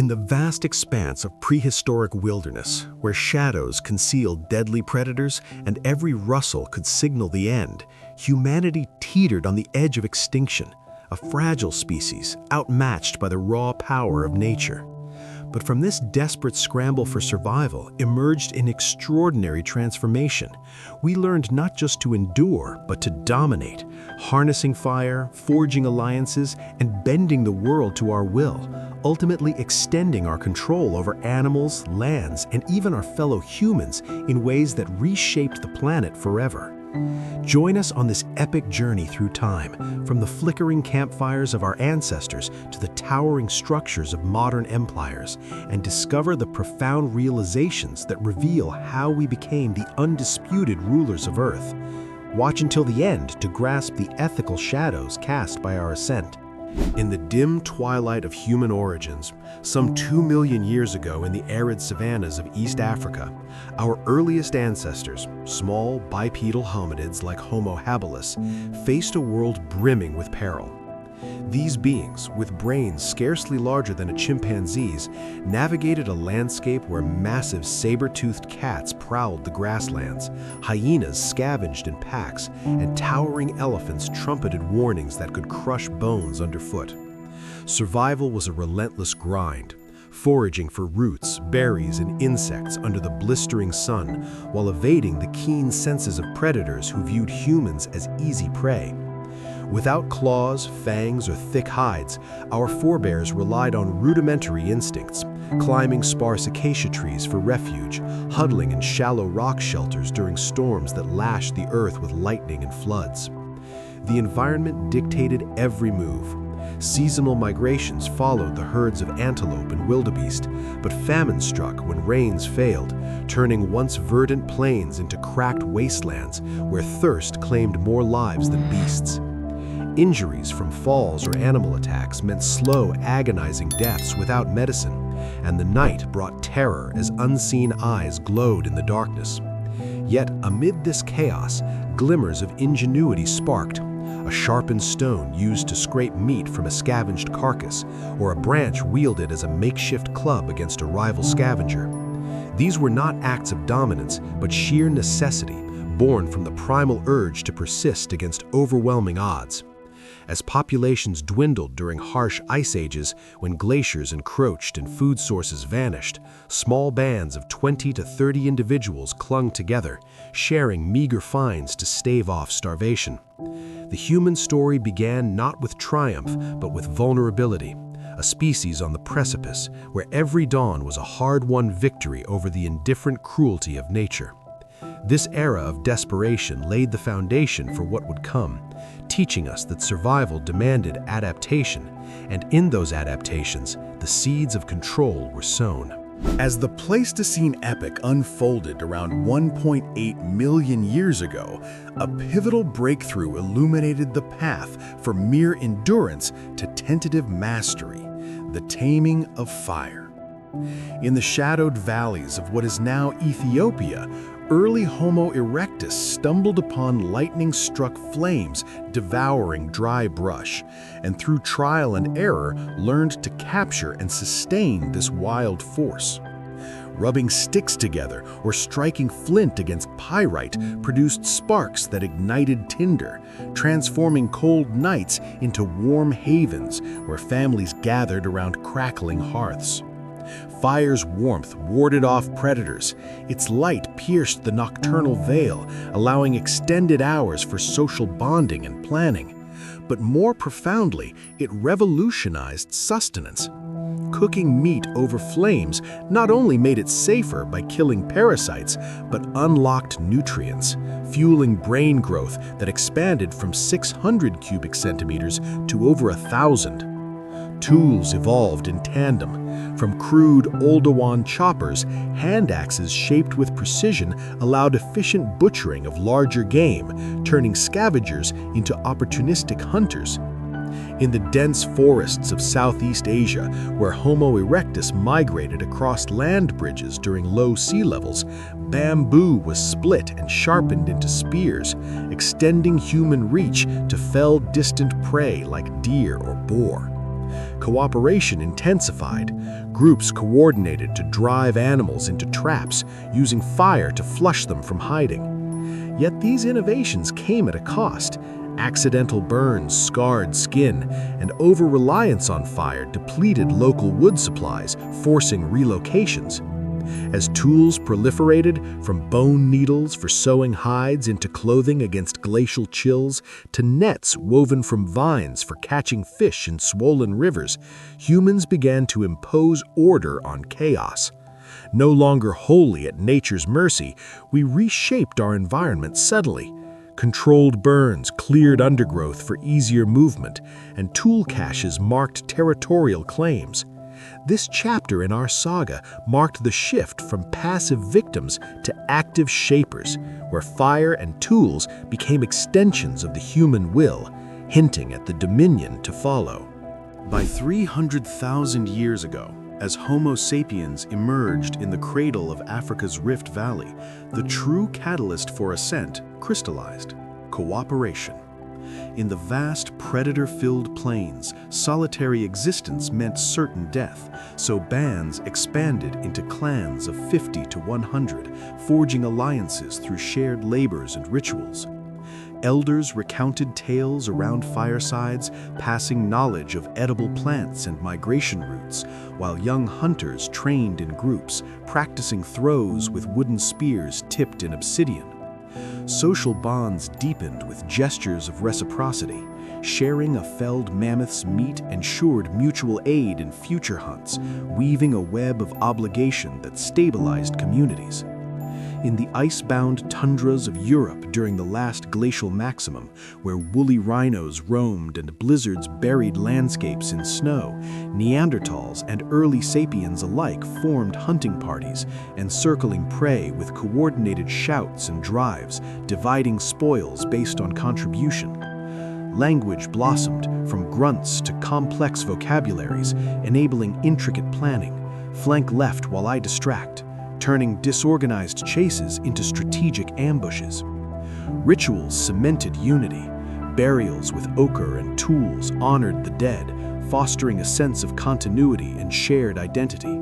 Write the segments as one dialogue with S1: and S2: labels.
S1: In the vast expanse of prehistoric wilderness, where shadows concealed deadly predators and every rustle could signal the end, humanity teetered on the edge of extinction, a fragile species outmatched by the raw power of nature. But from this desperate scramble for survival emerged an extraordinary transformation. We learned not just to endure, but to dominate, harnessing fire, forging alliances, and bending the world to our will, ultimately extending our control over animals, lands, and even our fellow humans in ways that reshaped the planet forever. Join us on this epic journey through time, from the flickering campfires of our ancestors to the towering structures of modern empires, and discover the profound realizations that reveal how we became the undisputed rulers of Earth. Watch until the end to grasp the ethical shadows cast by our ascent. In the dim twilight of human origins, some 2 million years ago in the arid savannas of East Africa, our earliest ancestors, small bipedal hominids like Homo habilis, faced a world brimming with peril. These beings, with brains scarcely larger than a chimpanzee's, navigated a landscape where massive saber-toothed cats prowled the grasslands, hyenas scavenged in packs, and towering elephants trumpeted warnings that could crush bones underfoot. Survival was a relentless grind, foraging for roots, berries, and insects under the blistering sun, while evading the keen senses of predators who viewed humans as easy prey. Without claws, fangs, or thick hides, our forebears relied on rudimentary instincts, climbing sparse acacia trees for refuge, huddling in shallow rock shelters during storms that lashed the earth with lightning and floods. The environment dictated every move. Seasonal migrations followed the herds of antelope and wildebeest, but famine struck when rains failed, turning once verdant plains into cracked wastelands where thirst claimed more lives than beasts. Injuries from falls or animal attacks meant slow, agonizing deaths without medicine, and the night brought terror as unseen eyes glowed in the darkness. Yet, amid this chaos, glimmers of ingenuity sparked. A sharpened stone used to scrape meat from a scavenged carcass, or a branch wielded as a makeshift club against a rival scavenger. These were not acts of dominance, but sheer necessity, born from the primal urge to persist against overwhelming odds. As populations dwindled during harsh ice ages, when glaciers encroached and food sources vanished, small bands of 20 to 30 individuals clung together, sharing meager finds to stave off starvation. The human story began not with triumph, but with vulnerability, a species on the precipice where every dawn was a hard-won victory over the indifferent cruelty of nature. This era of desperation laid the foundation for what would come, teaching us that survival demanded adaptation, and in those adaptations, the seeds of control were sown.
S2: As the Pleistocene epoch unfolded around 1.8 million years ago, a pivotal breakthrough illuminated the path from mere endurance to tentative mastery, the taming of fire. In the shadowed valleys of what is now Ethiopia, early Homo erectus stumbled upon lightning-struck flames devouring dry brush, and through trial and error learned to capture and sustain this wild force. Rubbing sticks together or striking flint against pyrite produced sparks that ignited tinder, transforming cold nights into warm havens where families gathered around crackling hearths. Fire's warmth warded off predators. Its light pierced the nocturnal veil, allowing extended hours for social bonding and planning. But more profoundly, it revolutionized sustenance. Cooking meat over flames not only made it safer by killing parasites, but unlocked nutrients, fueling brain growth that expanded from 600 cubic centimeters to over 1,000. Tools evolved in tandem. From crude Oldowan choppers, hand axes shaped with precision allowed efficient butchering of larger game, turning scavengers into opportunistic hunters. In the dense forests of Southeast Asia, where Homo erectus migrated across land bridges during low sea levels, bamboo was split and sharpened into spears, extending human reach to fell distant prey like deer or boar. Cooperation intensified. Groups coordinated to drive animals into traps, using fire to flush them from hiding. Yet these innovations came at a cost. Accidental burns scarred skin, and over-reliance on fire depleted local wood supplies, forcing relocations. As tools proliferated, from bone needles for sewing hides into clothing against glacial chills, to nets woven from vines for catching fish in swollen rivers, humans began to impose order on chaos. No longer wholly at nature's mercy, we reshaped our environment subtly. Controlled burns cleared undergrowth for easier movement, and tool caches marked territorial claims. This chapter in our saga marked the shift from passive victims to active shapers, where fire and tools became extensions of the human will, hinting at the dominion to follow. By 300,000 years ago, as Homo sapiens emerged in the cradle of Africa's Rift Valley, the true catalyst for ascent crystallized: cooperation. In the vast predator-filled plains, solitary existence meant certain death, so bands expanded into clans of 50 to 100, forging alliances through shared labors and rituals. Elders recounted tales around firesides, passing knowledge of edible plants and migration routes, while young hunters trained in groups, practicing throws with wooden spears tipped in obsidian. Social bonds deepened with gestures of reciprocity. Sharing a felled mammoth's meat ensured mutual aid in future hunts, weaving a web of obligation that stabilized communities. In the ice-bound tundras of Europe during the last glacial maximum, where woolly rhinos roamed and blizzards buried landscapes in snow, Neanderthals and early sapiens alike formed hunting parties, encircling prey with coordinated shouts and drives, dividing spoils based on contribution. Language blossomed from grunts to complex vocabularies, enabling intricate planning. Flank left while I distract, turning disorganized chases into strategic ambushes. Rituals cemented unity. Burials with ochre and tools honored the dead, fostering a sense of continuity and shared identity.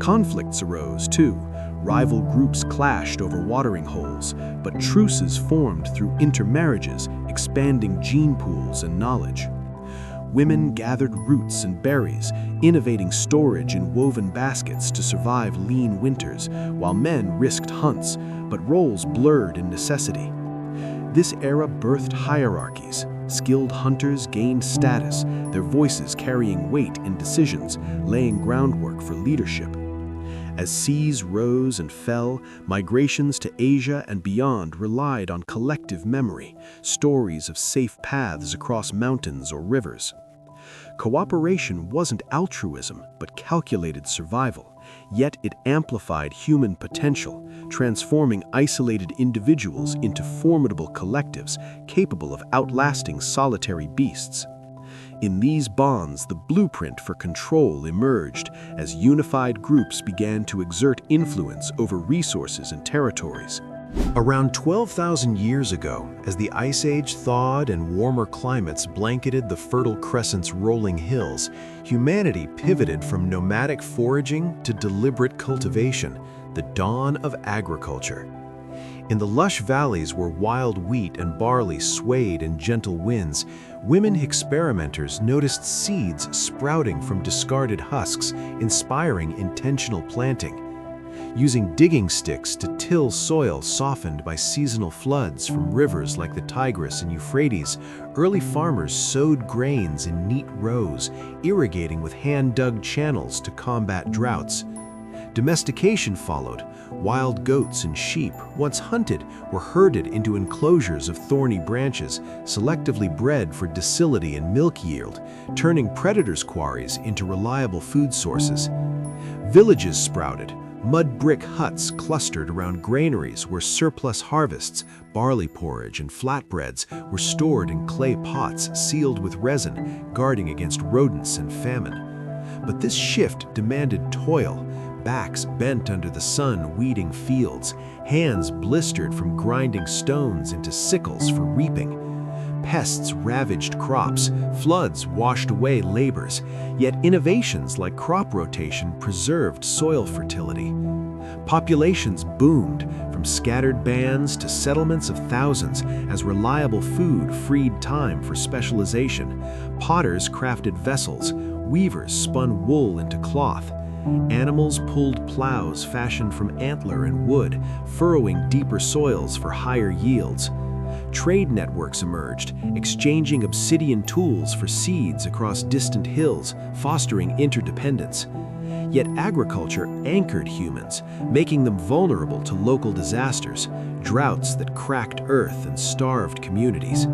S2: Conflicts arose, too. Rival groups clashed over watering holes, but truces formed through intermarriages, expanding gene pools and knowledge. Women gathered roots and berries, innovating storage in woven baskets to survive lean winters, while men risked hunts, but roles blurred in necessity. This era birthed hierarchies. Skilled hunters gained status, their voices carrying weight in decisions, laying groundwork for leadership. As seas rose and fell, migrations to Asia and beyond relied on collective memory, stories of safe paths across mountains or rivers. Cooperation wasn't altruism, but calculated survival, yet it amplified human potential, transforming isolated individuals into formidable collectives capable of outlasting solitary beasts. In these bonds, the blueprint for control emerged as unified groups began to exert influence over resources and territories.
S1: Around 12,000 years ago, as the Ice Age thawed and warmer climates blanketed the Fertile Crescent's rolling hills, humanity pivoted from nomadic foraging to deliberate cultivation, the dawn of agriculture. In the lush valleys where wild wheat and barley swayed in gentle winds, women experimenters noticed seeds sprouting from discarded husks, inspiring intentional planting. Using digging sticks to till soil softened by seasonal floods from rivers like the Tigris and Euphrates, early farmers sowed grains in neat rows, irrigating with hand-dug channels to combat droughts. Domestication followed. Wild goats and sheep, once hunted, were herded into enclosures of thorny branches, selectively bred for docility and milk yield, turning predators' quarries into reliable food sources. Villages sprouted. Mud brick huts clustered around granaries where surplus harvests, barley porridge, and flatbreads were stored in clay pots sealed with resin, guarding against rodents and famine. But this shift demanded toil, backs bent under the sun weeding fields, hands blistered from grinding stones into sickles for reaping. Pests ravaged crops, floods washed away labors, yet innovations like crop rotation preserved soil fertility. Populations boomed, from scattered bands to settlements of thousands, as reliable food freed time for specialization. Potters crafted vessels, weavers spun wool into cloth. Animals pulled plows fashioned from antler and wood, furrowing deeper soils for higher yields. Trade networks emerged, exchanging obsidian tools for seeds across distant hills, fostering interdependence. Yet agriculture anchored humans, making them vulnerable to local disasters, droughts that cracked earth and starved communities.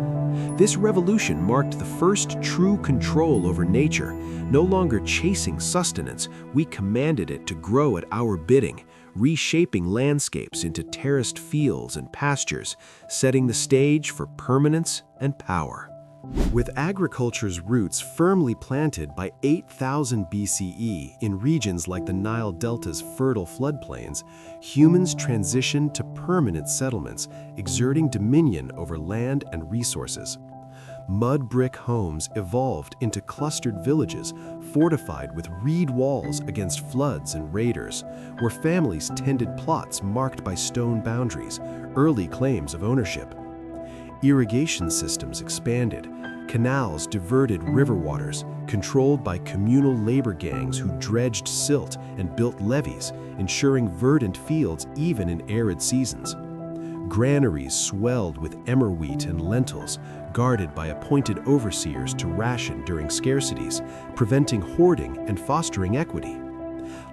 S1: This revolution marked the first true control over nature. No longer chasing sustenance, we commanded it to grow at our bidding, reshaping landscapes into terraced fields and pastures, setting the stage for permanence and power. With agriculture's roots firmly planted by 8000 BCE in regions like the Nile Delta's fertile floodplains, humans transitioned to permanent settlements, exerting dominion over land and resources. Mud brick homes evolved into clustered villages fortified with reed walls against floods and raiders, where families tended plots marked by stone boundaries, early claims of ownership. Irrigation systems expanded. Canals diverted river waters, controlled by communal labor gangs who dredged silt and built levees, ensuring verdant fields even in arid seasons. Granaries swelled with emmer wheat and lentils, guarded by appointed overseers to ration during scarcities, preventing hoarding and fostering equity.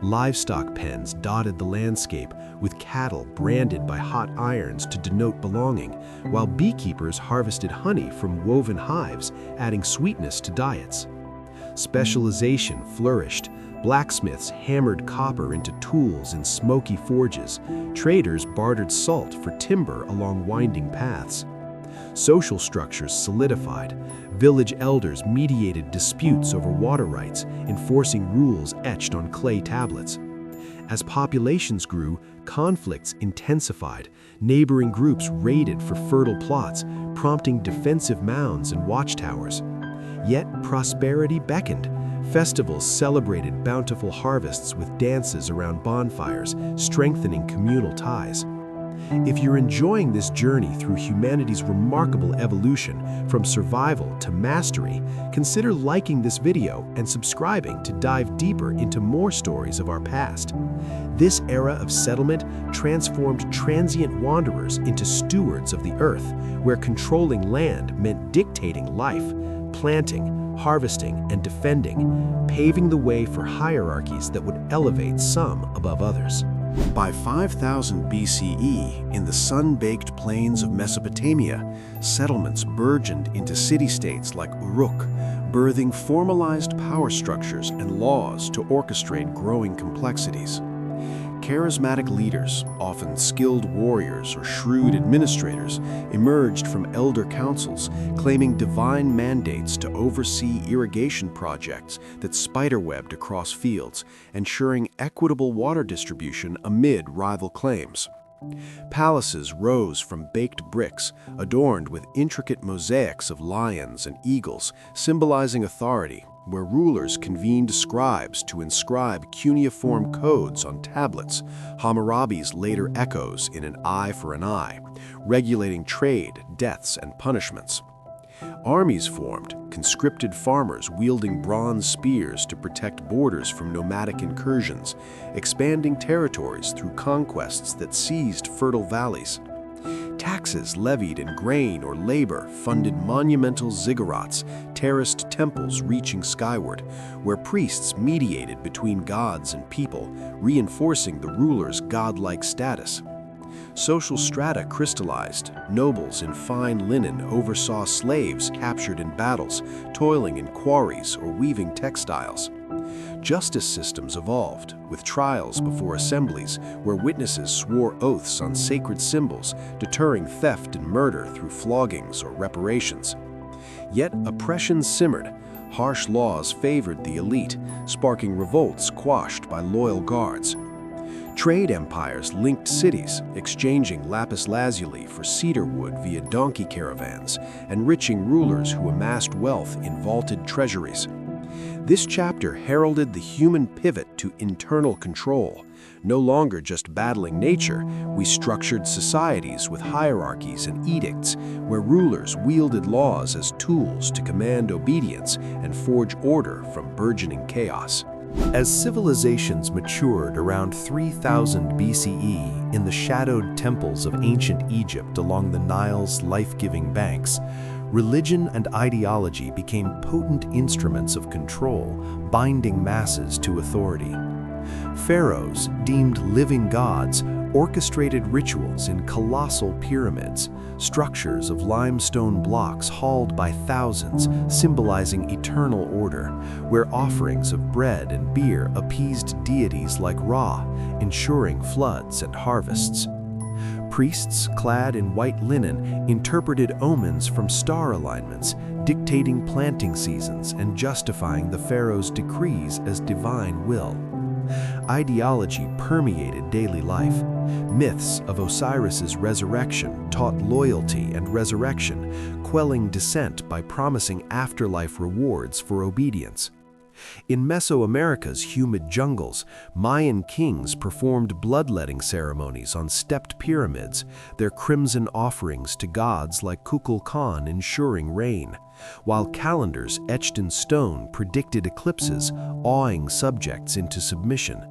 S1: Livestock pens dotted the landscape, with cattle branded by hot irons to denote belonging, while beekeepers harvested honey from woven hives, adding sweetness to diets. Specialization flourished. Blacksmiths hammered copper into tools in smoky forges. Traders bartered salt for timber along winding paths. Social structures solidified. Village elders mediated disputes over water rights, enforcing rules etched on clay tablets. As populations grew, conflicts intensified. Neighboring groups raided for fertile plots, prompting defensive mounds and watchtowers. Yet prosperity beckoned. Festivals celebrated bountiful harvests with dances around bonfires, strengthening communal ties. If you're enjoying this journey through humanity's remarkable evolution from survival to mastery, consider liking this video and subscribing to dive deeper into more stories of our past. This era of settlement transformed transient wanderers into stewards of the earth, where controlling land meant dictating life, planting, harvesting, and defending, paving the way for hierarchies that would elevate some above others. By 5000 BCE, in the sun-baked plains of Mesopotamia, settlements burgeoned into city-states like Uruk, birthing formalized power structures and laws to orchestrate growing complexities. Charismatic leaders, often skilled warriors or shrewd administrators, emerged from elder councils, claiming divine mandates to oversee irrigation projects that spiderwebbed across fields, ensuring equitable water distribution amid rival claims. Palaces rose from baked bricks, adorned with intricate mosaics of lions and eagles, symbolizing authority, where rulers convened scribes to inscribe cuneiform codes on tablets, Hammurabi's later echoes in an eye for an eye, regulating trade, deaths, and punishments. Armies formed, conscripted farmers wielding bronze spears to protect borders from nomadic incursions, expanding territories through conquests that seized fertile valleys. Taxes levied in grain or labor funded monumental ziggurats, terraced temples reaching skyward, where priests mediated between gods and people, reinforcing the ruler's godlike status. Social strata crystallized. Nobles in fine linen oversaw slaves captured in battles, toiling in quarries or weaving textiles. Justice systems evolved, with trials before assemblies where witnesses swore oaths on sacred symbols, deterring theft and murder through floggings or reparations. Yet oppression simmered. Harsh laws favored the elite, sparking revolts quashed by loyal guards.
S2: Trade empires linked cities, exchanging lapis lazuli for cedar wood via donkey caravans, enriching rulers who amassed wealth in vaulted treasuries. This chapter heralded the human pivot to internal control. No longer just battling nature, we structured societies with hierarchies and edicts, where rulers wielded laws as tools to command obedience and forge order from burgeoning chaos. As civilizations matured around 3000 BCE in the shadowed temples of ancient Egypt along the Nile's life-giving banks, religion and ideology became potent instruments of control, binding masses to authority. Pharaohs, deemed living gods, orchestrated rituals in colossal pyramids, structures of limestone blocks hauled by thousands, symbolizing eternal order, where offerings of bread and beer appeased deities like Ra, ensuring floods and harvests. Priests, clad in white linen, interpreted omens from star alignments, dictating planting seasons and justifying the pharaoh's decrees as divine will. Ideology permeated daily life. Myths of Osiris's resurrection taught loyalty and resurrection, quelling dissent by promising afterlife rewards for obedience. In Mesoamerica's humid jungles, Mayan kings performed bloodletting ceremonies on stepped pyramids, their crimson offerings to gods like Kukulkan ensuring rain, while calendars etched in stone predicted eclipses, awing subjects into submission.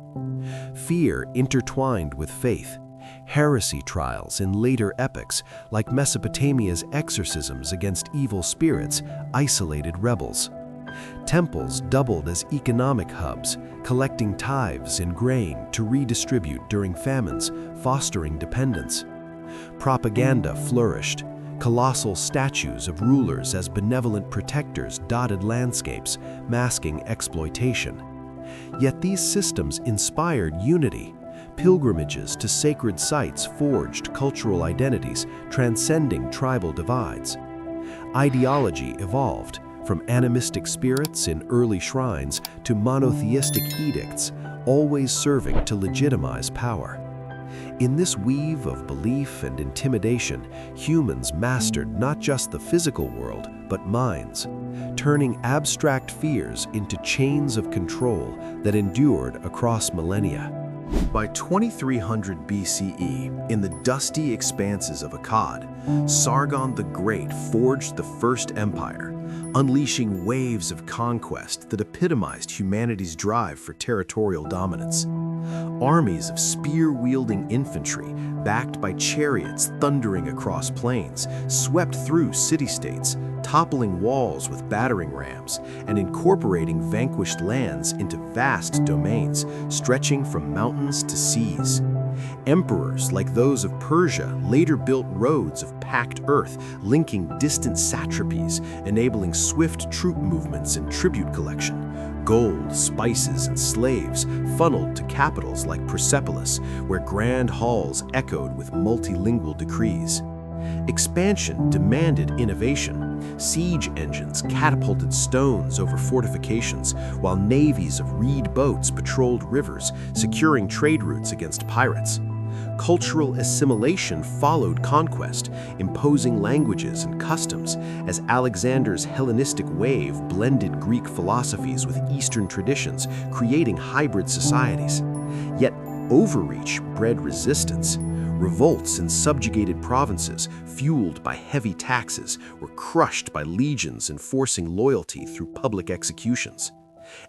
S2: Fear intertwined with faith. Heresy trials in later epochs, like Mesopotamia's exorcisms against evil spirits, isolated rebels. Temples doubled as economic hubs, collecting tithes in grain to redistribute during famines, fostering dependence. Propaganda flourished. Colossal statues of rulers as benevolent protectors dotted landscapes, masking exploitation. Yet these systems inspired unity. Pilgrimages to sacred sites forged cultural identities, transcending tribal divides. Ideology evolved, from animistic spirits in early shrines to monotheistic edicts, always serving to legitimize power. In this weave of belief and intimidation, humans mastered not just the physical world, but minds, turning abstract fears into chains of control that endured across millennia. By 2300 BCE, in the dusty expanses of Akkad, Sargon the Great forged the first empire, unleashing waves of conquest that epitomized humanity's drive for territorial dominance. Armies of spear-wielding infantry, backed by chariots thundering across plains, swept through city-states, toppling walls with battering rams, and incorporating vanquished lands into vast domains, stretching from mountains to seas. Emperors like those of Persia later built roads of packed earth, linking distant satrapies, enabling swift troop movements and tribute collection. Gold, spices, and slaves funneled to capitals like Persepolis, where grand halls echoed with multilingual decrees. Expansion demanded innovation. Siege engines catapulted stones over fortifications, while navies of reed boats patrolled rivers, securing trade routes against pirates. Cultural assimilation followed conquest, imposing languages and customs, as Alexander's Hellenistic wave blended Greek philosophies with Eastern traditions, creating hybrid societies. Yet overreach bred resistance. Revolts in subjugated provinces, fueled by heavy taxes, were crushed by legions enforcing loyalty through public executions.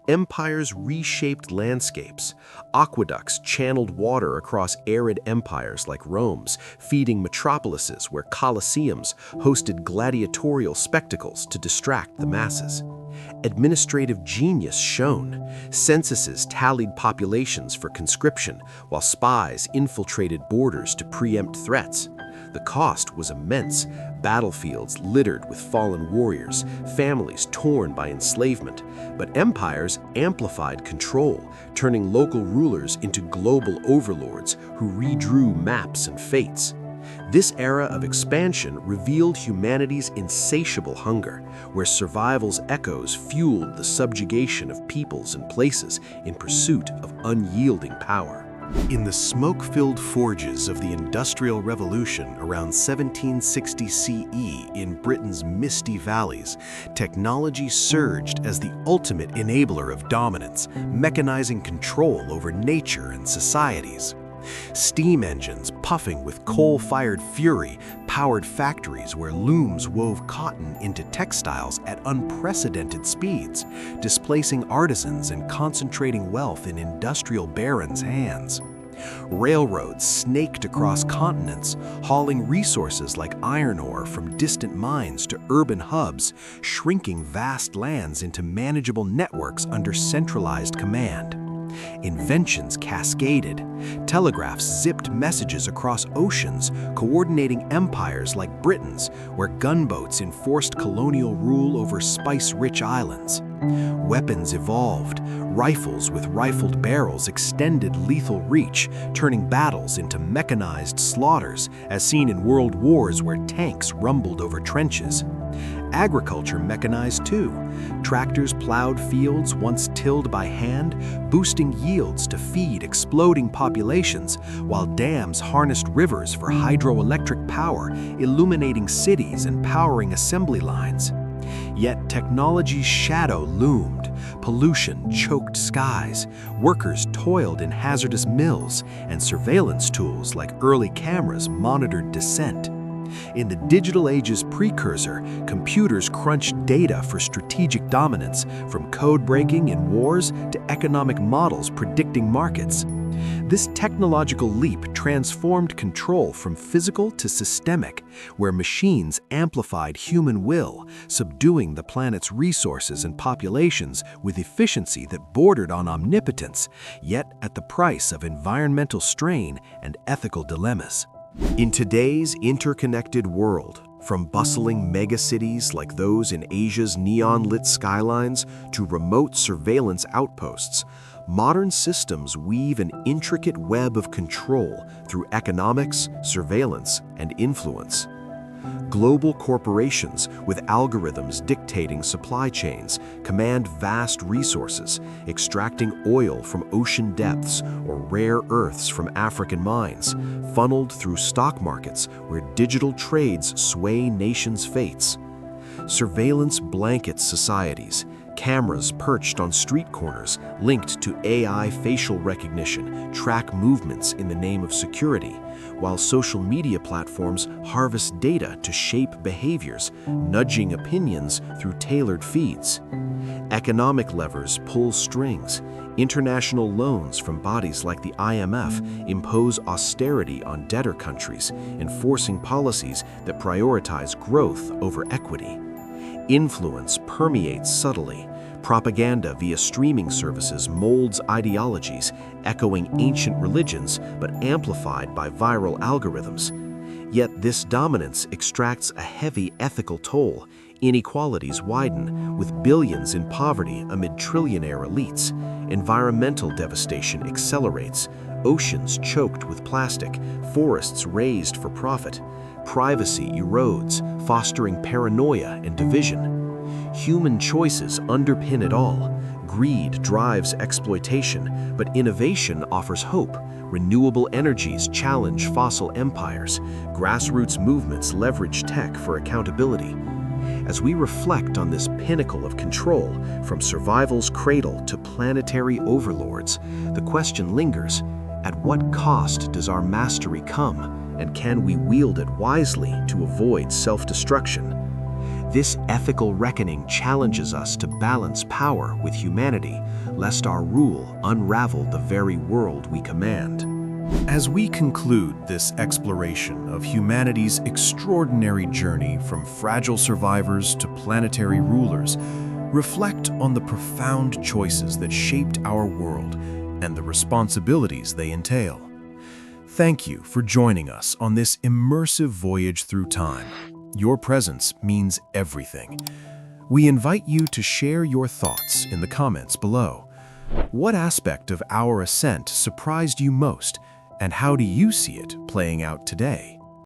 S2: Empires reshaped landscapes. Aqueducts channeled water across arid empires like Rome's, feeding metropolises where colosseums hosted gladiatorial spectacles to distract the masses. Administrative genius shone. Censuses tallied populations for conscription, while spies infiltrated borders to preempt threats. The cost was immense. Battlefields littered with fallen warriors, families torn by enslavement. But empires amplified control, turning local rulers into global overlords who redrew maps and fates. This era of expansion revealed humanity's insatiable hunger, where survival's echoes fueled the subjugation of peoples and places in pursuit of unyielding power.
S1: In the smoke-filled forges of the Industrial Revolution around 1760 CE in Britain's misty valleys, technology surged as the ultimate enabler of dominance, mechanizing control over nature and societies. Steam engines puffing with coal-fired fury powered factories where looms wove cotton into textiles at unprecedented speeds, displacing artisans and concentrating wealth in industrial barons' hands. Railroads snaked across continents, hauling resources like iron ore from distant mines to urban hubs, shrinking vast lands into manageable networks under centralized command. Inventions cascaded. Telegraphs zipped messages across oceans, coordinating empires like Britain's, where gunboats enforced colonial rule over spice-rich islands. Weapons evolved. Rifles with rifled barrels extended lethal reach, turning battles into mechanized slaughters, as seen in world wars where tanks rumbled over trenches. Agriculture mechanized too. Tractors plowed fields once tilled by hand, boosting yields to feed exploding populations, while dams harnessed rivers for hydroelectric power, illuminating cities and powering assembly lines. Yet technology's shadow loomed. Pollution choked skies, workers toiled in hazardous mills, and surveillance tools like early cameras monitored descent. In the digital age's precursor, computers crunched data for strategic dominance, from code breaking in wars to economic models predicting markets. This technological leap transformed control from physical to systemic, where machines amplified human will, subduing the planet's resources and populations with efficiency that bordered on omnipotence, yet at the price of environmental strain and ethical dilemmas. In today's interconnected world, from bustling megacities like those in Asia's neon-lit skylines to remote surveillance outposts, modern systems weave an intricate web of control through economics, surveillance, and influence. Global corporations, with algorithms dictating supply chains, command vast resources, extracting oil from ocean depths or rare earths from African mines, funneled through stock markets where digital trades sway nations' fates. Surveillance blankets societies. Cameras perched on street corners, linked to AI facial recognition, track movements in the name of security, while social media platforms harvest data to shape behaviors, nudging opinions through tailored feeds. Economic levers pull strings. International loans from bodies like the IMF impose austerity on debtor countries, enforcing policies that prioritize growth over equity. Influence permeates subtly. Propaganda via streaming services molds ideologies, echoing ancient religions but amplified by viral algorithms. Yet this dominance extracts a heavy ethical toll. Inequalities widen, with billions in poverty amid trillionaire elites. Environmental devastation accelerates. Oceans choked with plastic, forests razed for profit. Privacy erodes, fostering paranoia and division. Human choices underpin it all. Greed drives exploitation, but innovation offers hope. Renewable energies challenge fossil empires. Grassroots movements leverage tech for accountability. As we reflect on this pinnacle of control, from survival's cradle to planetary overlords, the question lingers: at what cost does our mastery come? And can we wield it wisely to avoid self-destruction? This ethical reckoning challenges us to balance power with humanity, lest our rule unravel the very world we command. As we conclude this exploration of humanity's extraordinary journey from fragile survivors to planetary rulers, reflect on the profound choices that shaped our world and the responsibilities they entail. Thank you for joining us on this immersive voyage through time. Your presence means everything. We invite you to share your thoughts in the comments below. What aspect of our ascent surprised you most, and how do you see it playing out today?